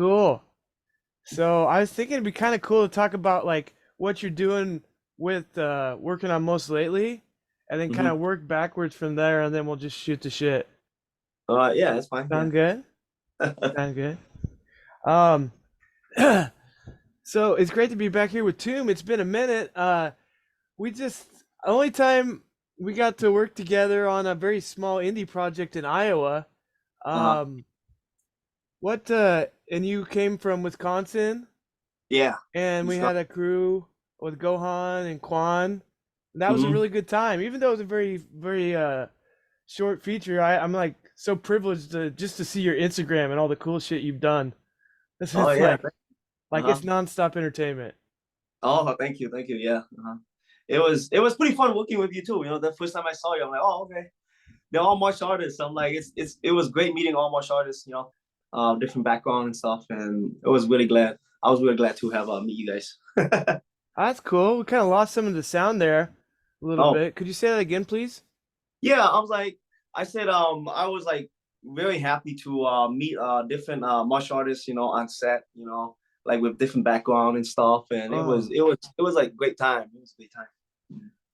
Cool. So I was thinking it'd be kind of cool to talk about like what you're doing with working on most lately, and then kind Hmm. of work backwards from there, and then we'll just shoot the shit. Yeah, that's fine. Yeah. Sound good? Sound good. Um, so it's great to be back here with Toom. It's been a minute. We just only time we got to work together on a very small indie project in Iowa. Uh-huh. Um, what and you came from Wisconsin, Yeah. and we Wisconsin. had a crew with Gohan and Quan. That was a Hmm. really good time, even though it was a very short feature. I'm like so privileged to just to see your Instagram and all the cool shit you've done. This Oh is yeah. like Uh-huh. it's nonstop entertainment. Oh, thank you. Thank you. Yeah. Uh-huh. It was pretty fun working with you too. The first time I saw you, I'm like, oh, okay. They're all martial artists. I'm like, it was great meeting all martial artists, different background and stuff. And it was really glad. I was really glad to have meet you guys. That's cool. We kind of lost some of the sound there a little Oh, bit. Could you say that again, please? yeah, I said, I was like very happy to meet different martial artists, on set, like with different background and stuff, and Oh. it was like great time. It was a great time.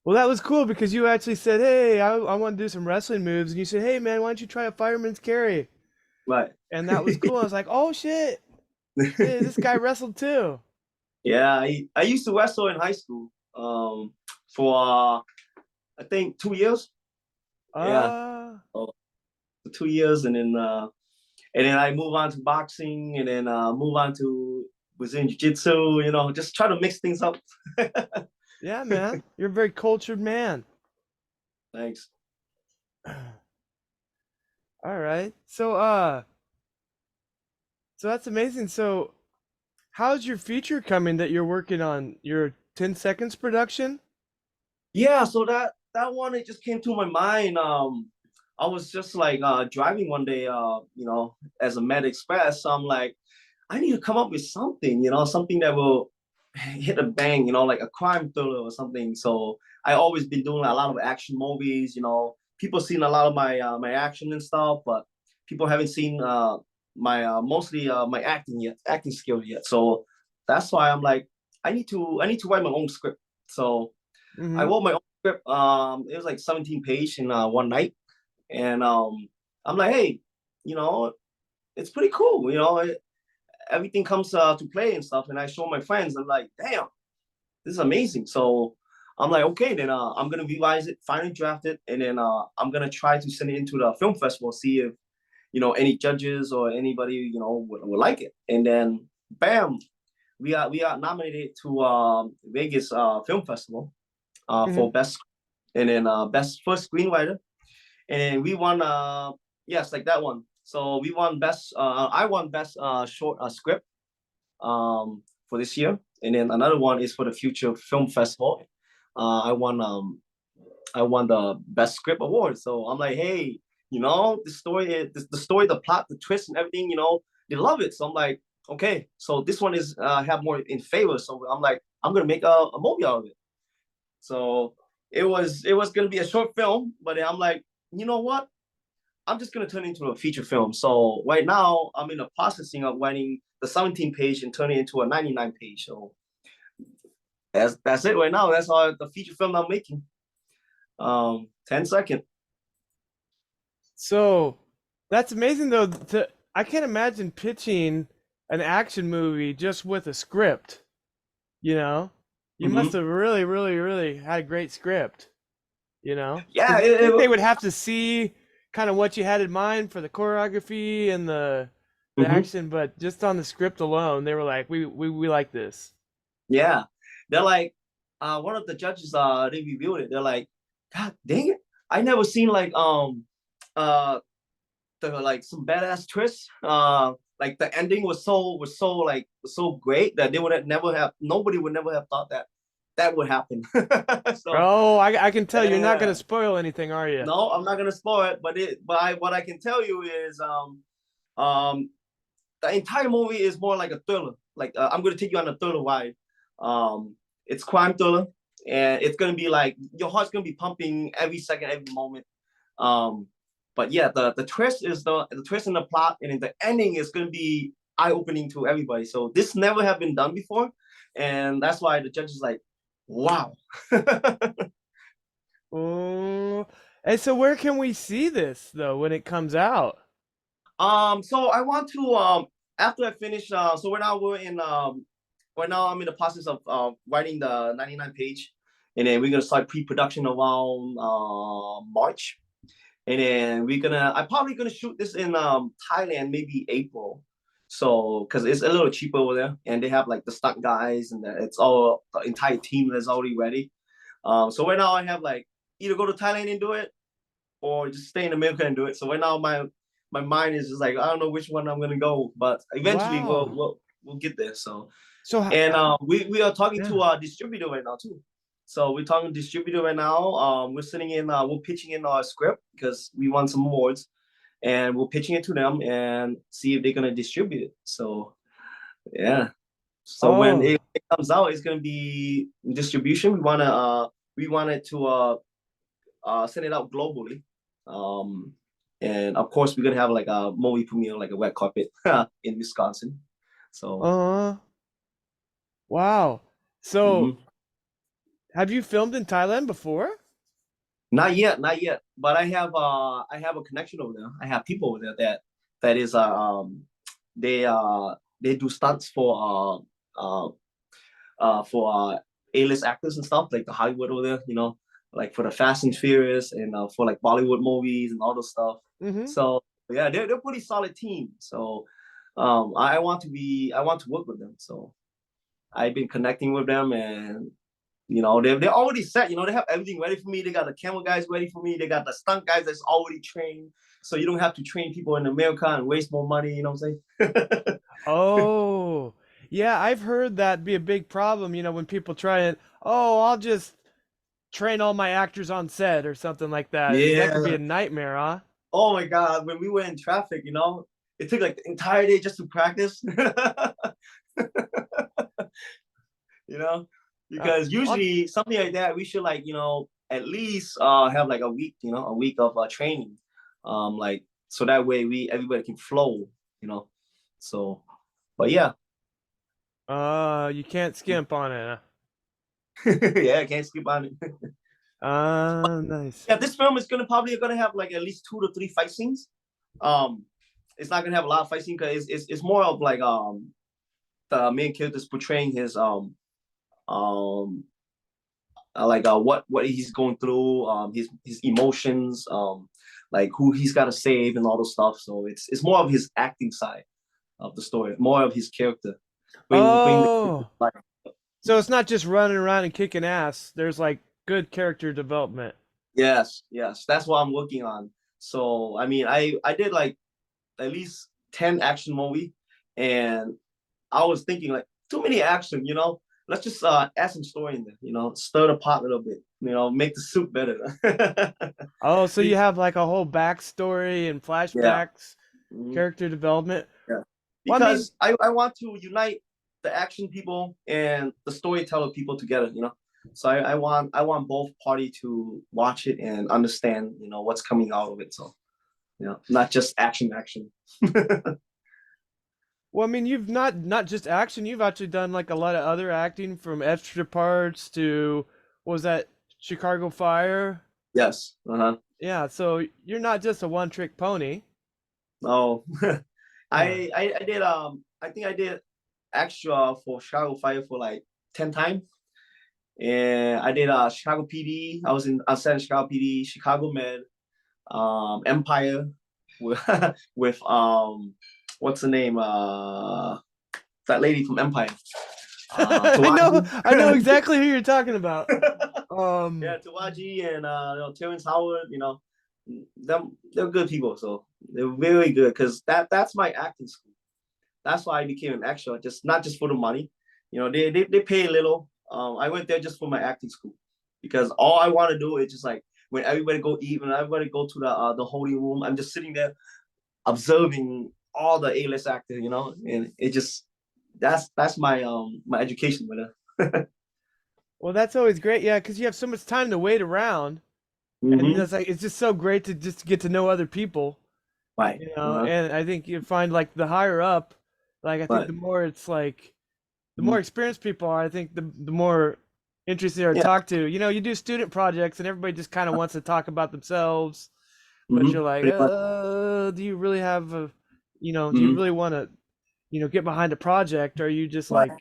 Well, that was cool because you actually said, "Hey, I want to do some wrestling moves," and you said, "Hey, man, why don't you try a fireman's carry?" Right. And that was cool. I was like, "Oh shit, shit, this guy wrestled too." Yeah, I used to wrestle in high school for I think 2 years. Yeah, Uh, oh, for 2 years, and then I move on to boxing, and then move on to Brazilian jiu-jitsu. Just try to mix things up. yeah, man, you're a very cultured man. Thanks. All right, so that's amazing. So, how's your feature coming that you're working on? Your 10 seconds production? Yeah, so that one, it just came to my mind. I was just like driving one day, as a Med Express. So I'm like, I need to come up with something, something that will hit a bang, like a crime thriller or something. So I always been doing a lot of action movies. People seen a lot of my action and stuff, but people haven't seen my mostly my acting skill yet. So that's why I'm like, I need to write my own script. So I Mm-hmm. wrote my own script. It was like 17 page in one night, and I'm like, hey, you know, it's pretty cool. Everything comes to play and stuff, and I show my friends. I'm like, damn, this is amazing. So I'm like, okay, then I'm gonna revise it, finally draft it, and then I'm gonna try to send it into the film festival, see if any judges or anybody would like it, and then bam, we are nominated to Vegas Film Festival Mm-hmm. for best, and then best first screenwriter, and we won. Yes, like that one. So we won best. I won best short script for this year, and then another one is for the Future Film Festival. I won. I won the best script award. So I'm like, hey, the story, the plot, the twist, and everything. They love it. So I'm like, okay, so this one is have more in favor. So I'm like, I'm gonna make a movie out of it. So it was gonna be a short film, but I'm like, you know what? I'm just gonna turn it into a feature film. So right now I'm in the processing of writing the 17 page and turning it into a 99 page. So that's it right now. That's all the feature film I'm making. 10 second. So that's amazing though. I can't imagine pitching an action movie just with a script, you know? You must Mm-hmm. have really had a great script, you know? Yeah, Because you think they would have to see kind of what you had in mind for the choreography and the mm-hmm. action, but just on the script alone, they were like, we like this. Yeah. They're like, one of the judges they reviewed it. They're like, God dang it. I never seen uh the like some badass twist. Like the ending was so great that they would have never have nobody would never have thought that would happen. So Oh, I can tell you're not gonna yeah, spoil anything, are you? no, I'm not gonna spoil it, what I can tell you is um the entire movie is more like a thriller. Like I'm gonna take you on a thriller ride. It's crime thriller, and it's gonna be like your heart's gonna be pumping every second, every moment. Um, but yeah, the twist is the twist in the plot, and in the ending is gonna be eye opening to everybody. So this never have been done before, and that's why the judge is like, wow. Oh, and so where can we see this though when it comes out? So I want to after I finish so right now I'm in the process of writing the 99 page, and then we're gonna start pre-production around March, and then I'm probably gonna shoot this in Thailand maybe April, so because it's a little cheaper over there, and they have like the stunt guys, and it's all the entire team that's already ready. So right now I have like either go to Thailand and do it, or just stay in America and do it. So right now my mind is just like I don't know which one I'm gonna go, but eventually Wow. we'll get there. So So and we are talking yeah. to our distributor right now too. So we're talking to distributor right now. We're sitting in we're pitching in our script because we won some awards, and we're pitching it to them and see if they're gonna distribute it. So yeah. So when Oh. it comes out, it's gonna be distribution. We want it to send it out globally. Um, and of course, we're gonna have like a movie premiere, like a red carpet in Wisconsin. So Uh. Wow. So mhm. have you filmed in Thailand before? Not yet, not yet. But I have a connection over there. I have people over there that is they do stunts for A-list actors and stuff like the Hollywood over there, like for the Fast and Furious and for like Bollywood movies and all those stuff. Mm-hmm. So yeah, they're a pretty solid team. So I I want to work with them. So I've been connecting with them, and they're already set. They have everything ready for me. They got the camera guys ready for me. They got the stunt guys that's already trained. So you don't have to train people in America and waste more money. You know what I'm saying? Oh, yeah, I've heard that be a big problem, when people try and, oh, I'll just train all my actors on set or something like that. That could be Yeah. a nightmare, huh? Oh my God. When we were in traffic, it took like the entire day just to practice. you know, Uh, because well, usually something like that, we should like, at least have like a week, a week of training. Like so that way everybody can flow, you know. So but yeah. you can't skimp on it. Yeah, I can't skip on it. Nice. Yeah, this film is probably gonna have like at least 2 to 3 fight scenes. Um, it's not gonna have a lot of fight scenes because it's more of like the main character's portraying his um like what he's going through, his emotions, like who he's got to save and all those stuff. So it's more of his acting side of the story, more of his character. Bring the Oh, life. so it's not just running around and kicking ass. There's like good character development. Yes, yes, that's what I'm working on. So I mean, I did like at least 10 action movie, and I was thinking like too many action. Let's just add some story in there. Stir the pot a little bit. Make the soup better. Oh, so you have like a whole backstory and Yeah. flashbacks, Mhm. character development. Yeah. Well, I mean, Because I want to unite the action people and the storyteller people together. So I want both party to watch it and understand what's coming out of it. So not just action. well, I mean, you've not just action. You've actually done like a lot of other acting, from extra parts to what was that, Chicago Fire? Yes. Uh-huh. Yeah, so you're not just a one-trick pony. Oh, Yeah. I did I think I did extra for Chicago Fire for like 10 times, and I did Chicago PD. I was in Chicago PD, Chicago Med, Empire with with what's the name, that lady from Empire, Tawaji. I know exactly who you're talking about. Um, Yeah, Tawaji and Terrence Howard. They're good people, so they're very good because that's my acting school. That's why I became an actor, just not just for the money. They pay a little. I went there just for my acting school because all I want to do is just like when everybody go eat, when everybody go to the holding room, I'm just sitting there observing all the A-list actors, and it just that's my education with it. well, that's always great, yeah, because you have so much time to wait around, and Mm-hmm. it's just so great to just get to know other people, Right. Uh-huh. And I think you find like the higher up, Like I think But the more it's like the more mhm, experienced people are, I think the more interesting they are to yeah, talk to. You know, you do student projects and everybody just kind of wants to talk about themselves, but you're like, pretty much. do you really have a, do you Mhm. really want to, get behind a project, or are you just like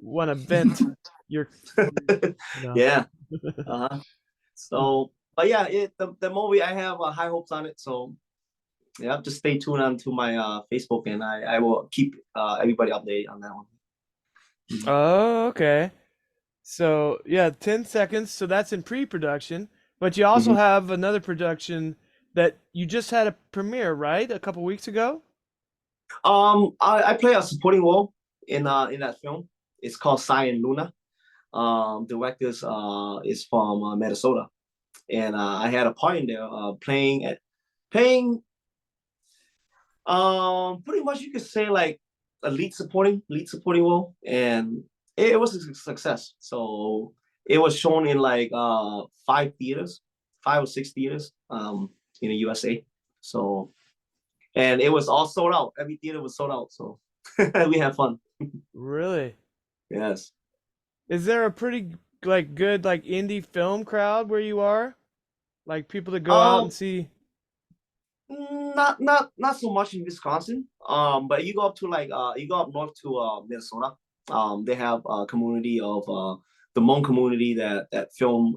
want to vent your, you know? Yeah. Uh-huh. So, but yeah, the movie I have high hopes on it. So yeah, just stay tuned on to my Facebook, and I will keep everybody updated on that one. Mhm. Oh, okay. So yeah, 10 seconds. So that's in pre-production, but you also Mhm. have another production that you just had a premiere, right? A couple weeks ago? I play a supporting role in that film. It's called Cyan Luna. Directors is from Minnesota, and I had a part in there playing pretty much you could say like a lead supporting role, and it was a success. So it was shown in like 5 theaters, 5 or 6 theaters in the USA. So and it was all sold out. Every theater was sold out. So we had fun. Really? Yes. Is there a pretty like good like indie film crowd where you are? Like people that go out and Um, see? not so much in Wisconsin. But you go up north to Minnesota. They have a community of the Hmong community that film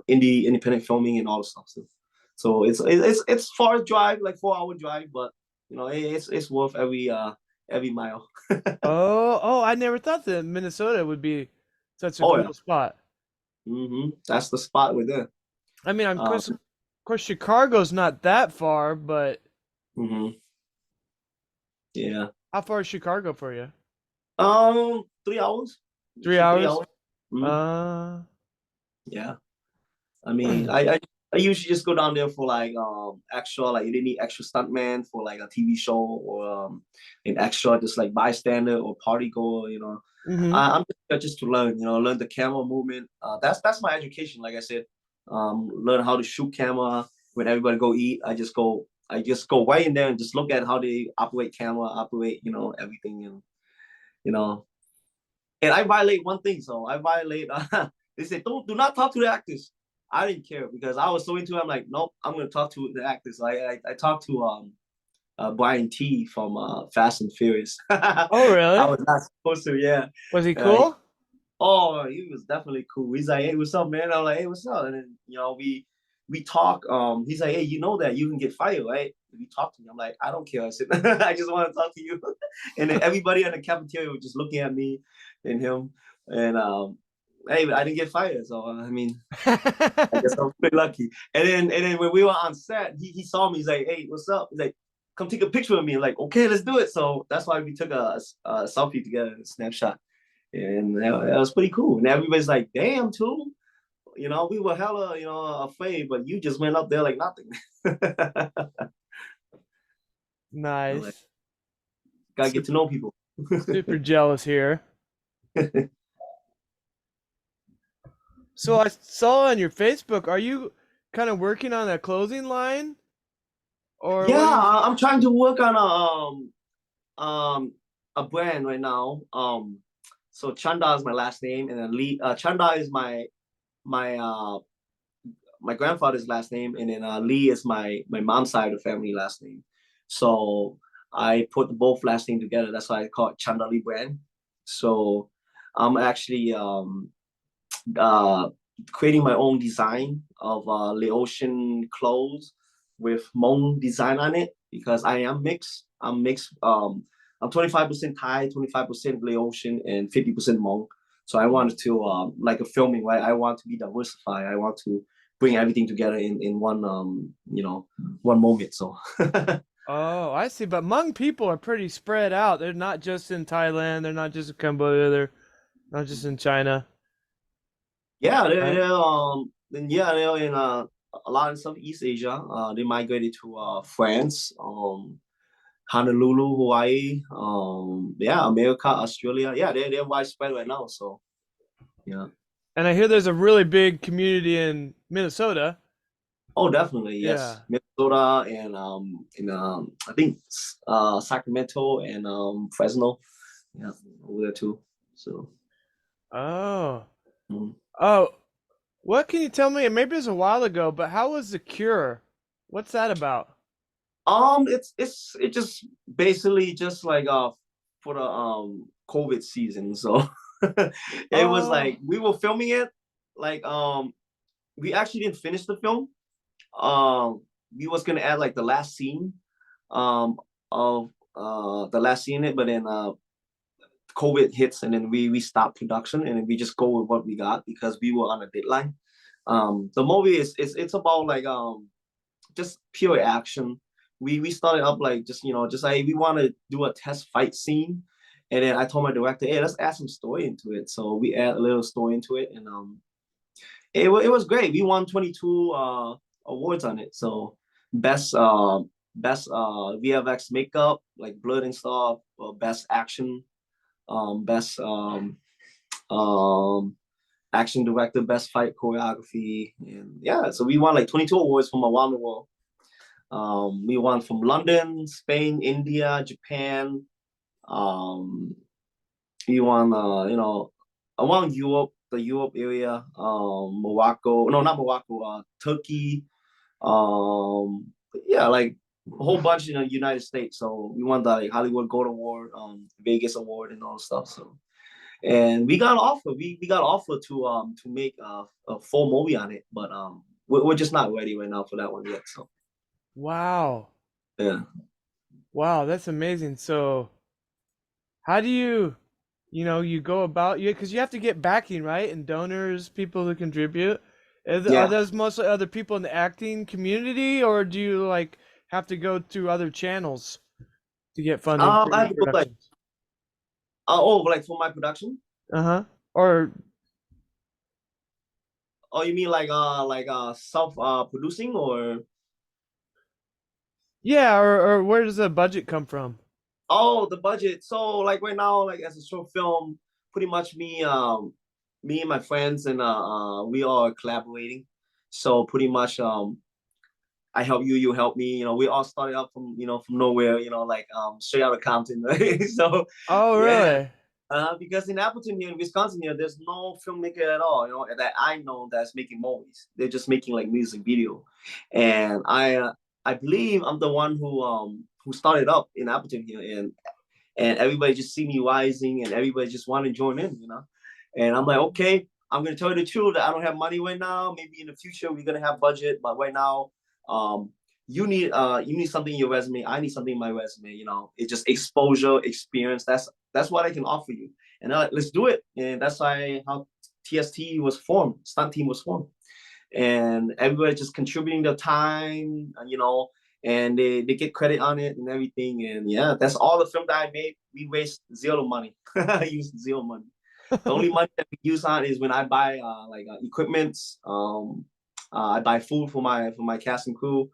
independent filming and all the stuff. So it's far drive, like 4 hour drive, but it's worth every mile. Oh, I never thought that Minnesota would be such a Oh yeah. cool spot. That's the spot we're there. I mean, Um, of course, Chicago's not that far, but hmm yeah. how far is Chicago for you? 3 hours. Three Usually three hours? hours. Mhm. Uh, Yeah. I mean, I usually just go down there for like extra, like you didn't need extra stuntman for like a TV show or an extra just like bystander or party goer. mm-hmm. I'm just there just to learn the camera movement. That's my education, like I said. Learn how to shoot camera when everybody go eat. I just go right in there and just look at how they operate camera, operate, everything, and you know and I violate one thing. So I violate. They said, "Don't do not talk to the actors." I didn't care because I was so into it. I'm like, nope, I'm gonna talk to the actors. So I talked to Brian T from Fast and Furious. I Oh, really? was not supposed to. Yeah. Was he Uh, cool? oh, he was definitely cool. He's like, "Hey, what's up, man?" I'm like, "Hey, what's up?" And then we talk. He's like, "Hey, you know that you can get fired, right?" We talk to me. I'm like, "I don't care." I said, "I just want to talk to you." And then everybody in the cafeteria was just looking at me and him. And hey, I didn't get fired, so I mean, I guess I'm pretty lucky. And then when we were on set, he saw me. He's like, "Hey, what's up?" He's like, "Come take a picture of me." I'm like, "Okay, let's do it." So that's why we took a selfie together, a snapshot, and that was pretty cool. And everybody's like, "Damn, Toom, we were hella, afraid, but you just went up there like nothing." I'm like, Nice. gotta get Super, to know people. super jealous here. So I saw on your Facebook, are you kind of working on a clothing line, or Yeah, what are you? I'm trying to work on a brand right now. So Chanda is my last name, and then Lee. Chanda is my grandfather's last name, and then Lee is my mom's side of the family last name. So I put both last name together. That's why I call it Chanda Lee brand. So I'm actually uh, creating my own design of Laotian clothes with Hmong design on it because I am mixed. I'm mixed. I'm 25% Thai, 25% Laotian, and 50% Hmong. So I wanted to like a filming, right? I want to be diversified. I want to bring everything together in one one moment. So Oh, I see. But Hmong people are pretty spread out. They're not just in Thailand. They're not just in Cambodia. They're not just in China, yeah, right? they're in a lot of Southeast Asia. They migrated to France, Honolulu, Hawaii, yeah, America, Australia. Yeah, they're widespread right now. So yeah. And I hear there's a really big community in Minnesota. Oh, definitely, yes. Yeah. Minnesota and in I think Sacramento and Fresno. Yeah, over there too. So Oh. mm. Oh, what can you tell me? Maybe it was a while ago, but how was The Cure? What's that about? It's just basically just like for the COVID season. So it was Oh. like we were filming it like we actually didn't finish the film. Um we was gonna add like the last scene um of the last scene in it, but then COVID hits and then we stopped production and then we just go with what we got because we were on a deadline. The movie is it's about like just pure action. We started up like just just like we want to do a test fight scene, and then I told my director, hey, let's add some story into it. So we add a little story into it, and it was great. We won 22 awards on it. So best best VFX makeup like blood and stuff, best action, best um action director, best fight choreography, and yeah. So we won like 22 awards from around the world. We won from London, Spain, India, Japan. Um, we won, around Europe, the Europe area, Morocco. No, not Morocco. Turkey. Yeah, like a whole bunch in the United States. So we won the like, Hollywood Gold Award, Vegas Award, and all the stuff. So and we got an offer. We got an offer to make a full movie on it, but we're just not ready right now for that one yet. So Wow. yeah. Wow, that's amazing. So, how do you go about you because you have to get backing, right? And donors, people who contribute. Are Yeah. those mostly other people in the acting community, or do you like have to go through other channels to get funding for I your have to go like productions? like for my production. Uh-huh. Or Oh, you mean like self producing or yeah, or where does the budget come from? oh the budget? So like right now, like as a short film, pretty much me and my friends and we are collaborating. So pretty much I help you, you help me. You know, we all started out from from nowhere. You know, like straight out of Compton. Right? So Oh, yeah, really? because in Appleton here in Wisconsin here, there's no filmmaker at all, that I know that's making movies. They're just making like music video, and I believe I'm the one who started up in Appleton here, and everybody just see me rising, and everybody just want to join in. And I'm like, okay, I'm gonna tell you the truth that I don't have money right now. Maybe in the future we're gonna have budget, but right now, um, you need something in your resume. I need something in my resume. It's just exposure, experience. That's what I can offer you. And like, let's do it. And that's how TST was formed. Stunt team was formed, and everybody just contributing their time. And they get credit on it and everything. And yeah, that's all the film that I made. We waste zero money. I used zero money. The only money that we use on is when I buy equipment. I buy food for my cast and crew.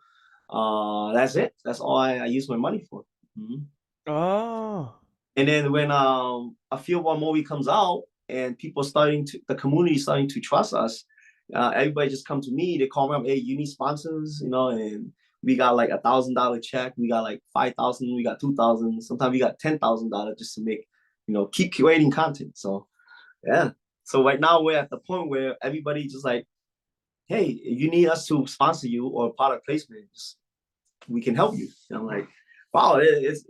That's it. That's all I use my money for. Mm-hmm. Oh. And then when a few more movie comes out and the community starting to trust us, everybody just come to me. They call me up, hey, you need sponsors, and we got like $1,000 check. We got like 5,000. We got 2,000. Sometimes we got $10,000 just to make, keep creating content. So yeah. So right now we're at the point where everybody just like, hey, you need us to sponsor you or product placement, just we can help you. And I'm like, wow,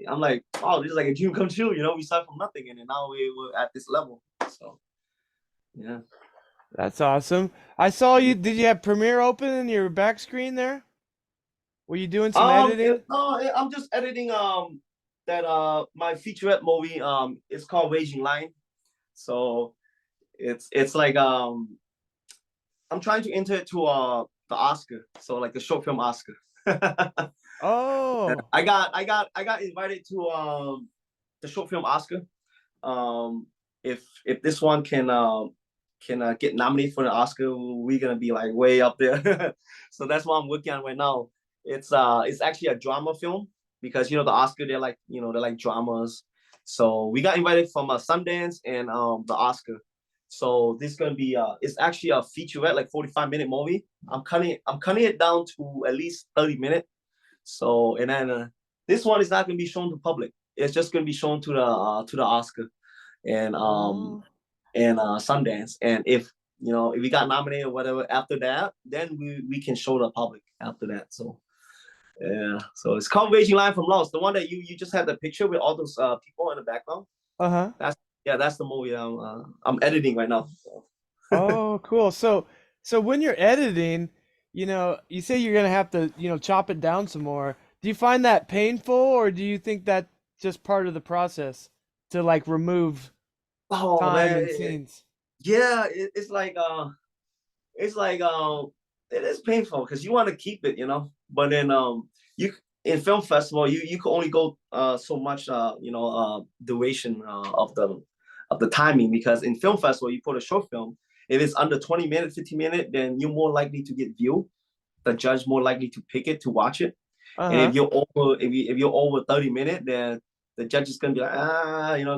I'm like, wow, this is like a dream come true. We start from nothing, and then now we're at this level. So yeah. That's awesome. I saw you. Did you have Premiere open in your back screen there? Were you doing some editing? No, I'm just editing that my featurette movie it's called Raging Lion. So it's like I'm trying to enter it to the Oscar, so like the short film Oscar. Oh. I got invited to the short film Oscar. If this one can get nominated for the Oscar, we're gonna be like way up there. So that's what I'm working on right now. It's actually a drama film because the Oscar they're like dramas. So we got invited from Sundance and the Oscar. So this is gonna be it's actually a featurette like 45-minute movie. I'm cutting it down to at least 30 minutes So and then this one is not gonna be shown to public. It's just gonna be shown to the Oscar and Oh. Sundance. And if if we got nominated or whatever after that, then we can show the public after that. So yeah, so it's called Raging Lion from Lost, the one that you just had the picture with all those people in the background. Uh-huh. That's yeah, that's the movie I'm editing right now. So. Oh, cool. So when you're editing, you say you're gonna have to, chop it down some more. Do you find that painful, or do you think that just part of the process to like remove Oh time man, and scenes? yeah, it's like it is painful because you want to keep it, but then you in film festival you can only go so much duration of the timing, because in film festival you put a short film, if it's under 20 minutes 15 minutes, then you're more likely to get view, the judge more likely to pick it to watch it. And Uh-huh. if you're over 30 minutes, then the judge is gonna be like,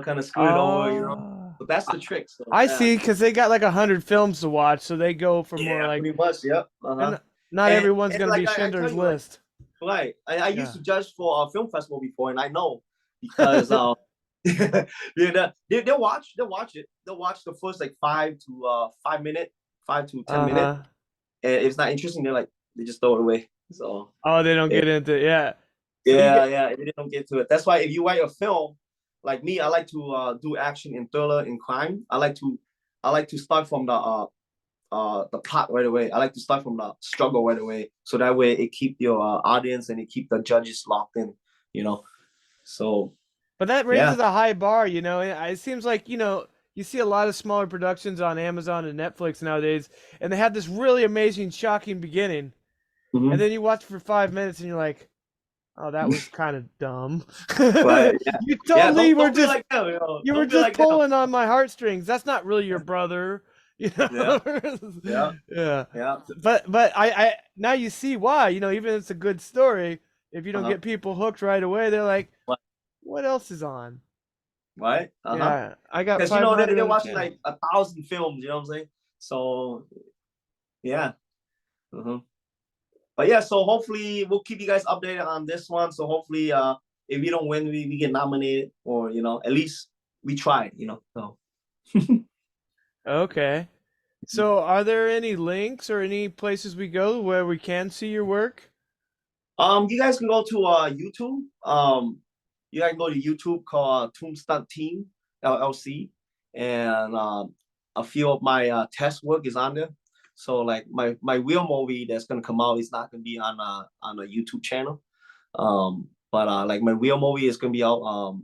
kind of screw it over. Oh, But that's I, the trick. So I see, because they got like 100 films to watch, so they go for more yeah, like, pretty much. Yep. and not And everyone's and gonna be like I tell Schindler's you, like List. right, I used Yeah. to judge for a film festival before, and I know because they'll watch it. They'll watch the first like 5 to 5 minute, 5 to 10 minutes, Uh-huh. and if it's not interesting, they just throw it away. So Oh, they don't yeah, get into it. Yeah. So you yeah, get, yeah, they don't get to it. That's why if you write a film, like me, I like to do action and thriller and crime. I like to start from the plot right away. I like to start from the struggle right away, so that way it keep your audience and it keep the judges locked in. You know, so but that yeah. raises a high bar, It seems like, you see a lot of smaller productions on Amazon and Netflix nowadays, and they have this really amazing, shocking beginning, and Hmm. then you watch for 5 minutes and you're like, oh, that was kind of dumb. But yeah, You yeah. totally Don't were don't be just like them. you were Don't be just like them. pulling on my heartstrings. That's not really your brother, you Yeah, know. yeah, Yeah. yeah. But I now you see why, even if it's a good story, if you don't Uh-huh. get people hooked right away, they're like, Right, what else is on? right. Uh-huh. Yeah, I got Because 500 they're other watching channels. like 1,000 films. You know what I'm saying? So yeah. Uh-huh. But yeah, so hopefully we'll keep you guys updated on this one. So hopefully, if we don't win, we get nominated, or at least we tried. So Okay. So are there any links or any places we go where we can see your work? you guys can go to YouTube. You guys can go to YouTube called Toom Team LLC, and a few of my test work is on there. So like my real movie that's gonna come out is not gonna be on a YouTube channel. But like my real movie is gonna be out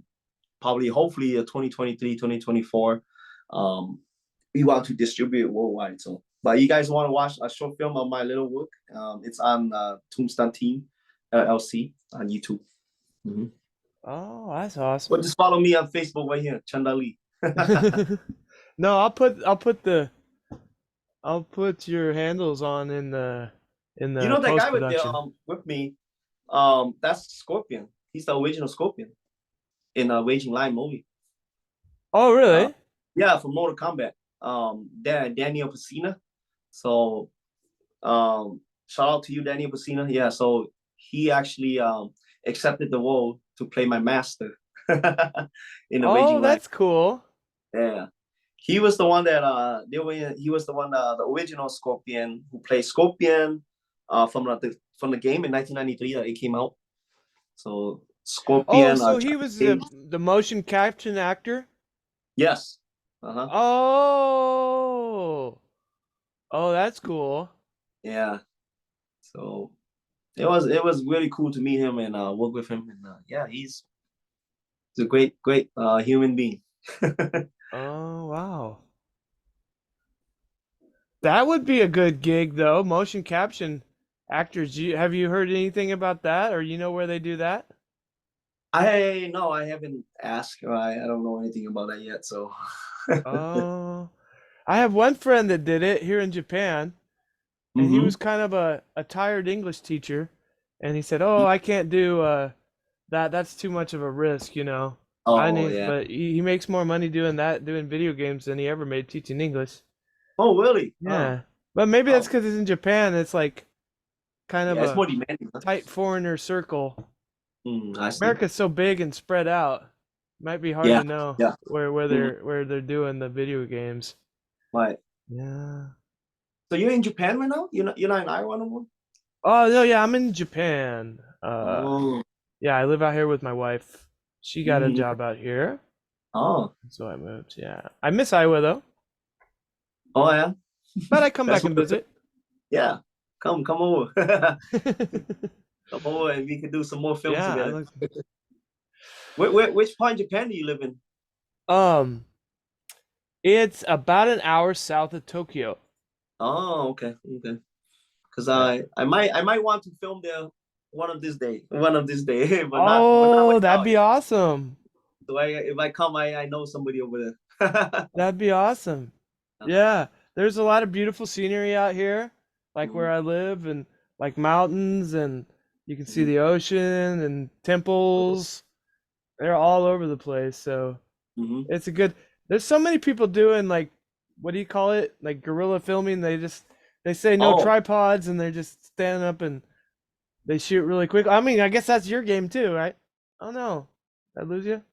probably hopefully 2023, 2024. We want to distribute it worldwide. So but you guys want to watch a short film of my little work, it's on Tombstone Team LLC on YouTube. Mm-hmm. Oh, that's But awesome. just follow me on Facebook right here, Chanda Lee. No, I'll put your handles on in the That guy post with the production. with me, that's Scorpion. He's the original Scorpion in a Raging Lion movie. Oh, Uh, really? yeah, from Mortal Kombat. Daniel Pacina. So shout out to you, Daniel Pacina. Yeah, so he actually accepted the role to play my master in the Oh, Raging Lion. that's cool. Yeah. He was the one that he was the one the original Scorpion who played Scorpion from the game in 1993 that it came out. So Oh, Scorpion, so he was the motion caption actor? yes. Uh-huh. Oh. Oh, that's cool. Yeah. So it was really cool to meet him and work with him, and yeah, he's a great human being. Oh, wow. That would be a good gig though. Motion caption actors. Have you heard anything about that, or you know where they do that? I no, I haven't asked. I don't know anything about that yet. So Oh, I have one friend that did it here in Japan, and he mm-hmm. was kind of a tired English teacher, and he said, "Oh, I can't do that. That's too much of a risk, you know." I Oh need, yeah. but he makes more money doing that, doing video games than he ever made teaching English. Oh really? Yeah, but maybe that's Oh because it's in Japan. It's like kind of Yeah, it's a more demanding, huh? tight foreigner circle. I see. America's so big and spread out. Might be hard Yeah, to know yeah. Mm, where they're doing the video games. right. Yeah. So you're in Japan right now? You're not in Iowa no more? Oh no, yeah, I'm in Japan. Oh. Yeah, I live out here with my wife. She got a Mhm. job out here, Oh. so I moved. Yeah, I miss Iowa though, Oh yeah. but I come That's back what. and visit. Yeah. Come over. Come over and we can do some more films Yeah, I together. like. Which part in Japan do you live in? Um, it's about an hour south of Tokyo. Oh, okay, okay. Because Yeah. I might want to film there one of this day, but not Oh, right that'd now. be awesome. So if I come, I know somebody over there. That'd be awesome. Yeah, there's a lot of beautiful scenery out here, like where Mhm, I live, and like mountains, and you can see mhm, the ocean and temples. They're all over the place, so mhm. it's a good. There's so many people doing like, what do you call it? Like guerrilla filming. They say no Oh, tripods, and they're just standing up and they shoot really quick. I mean, I guess that's your game too, right? Oh no, did I lose you?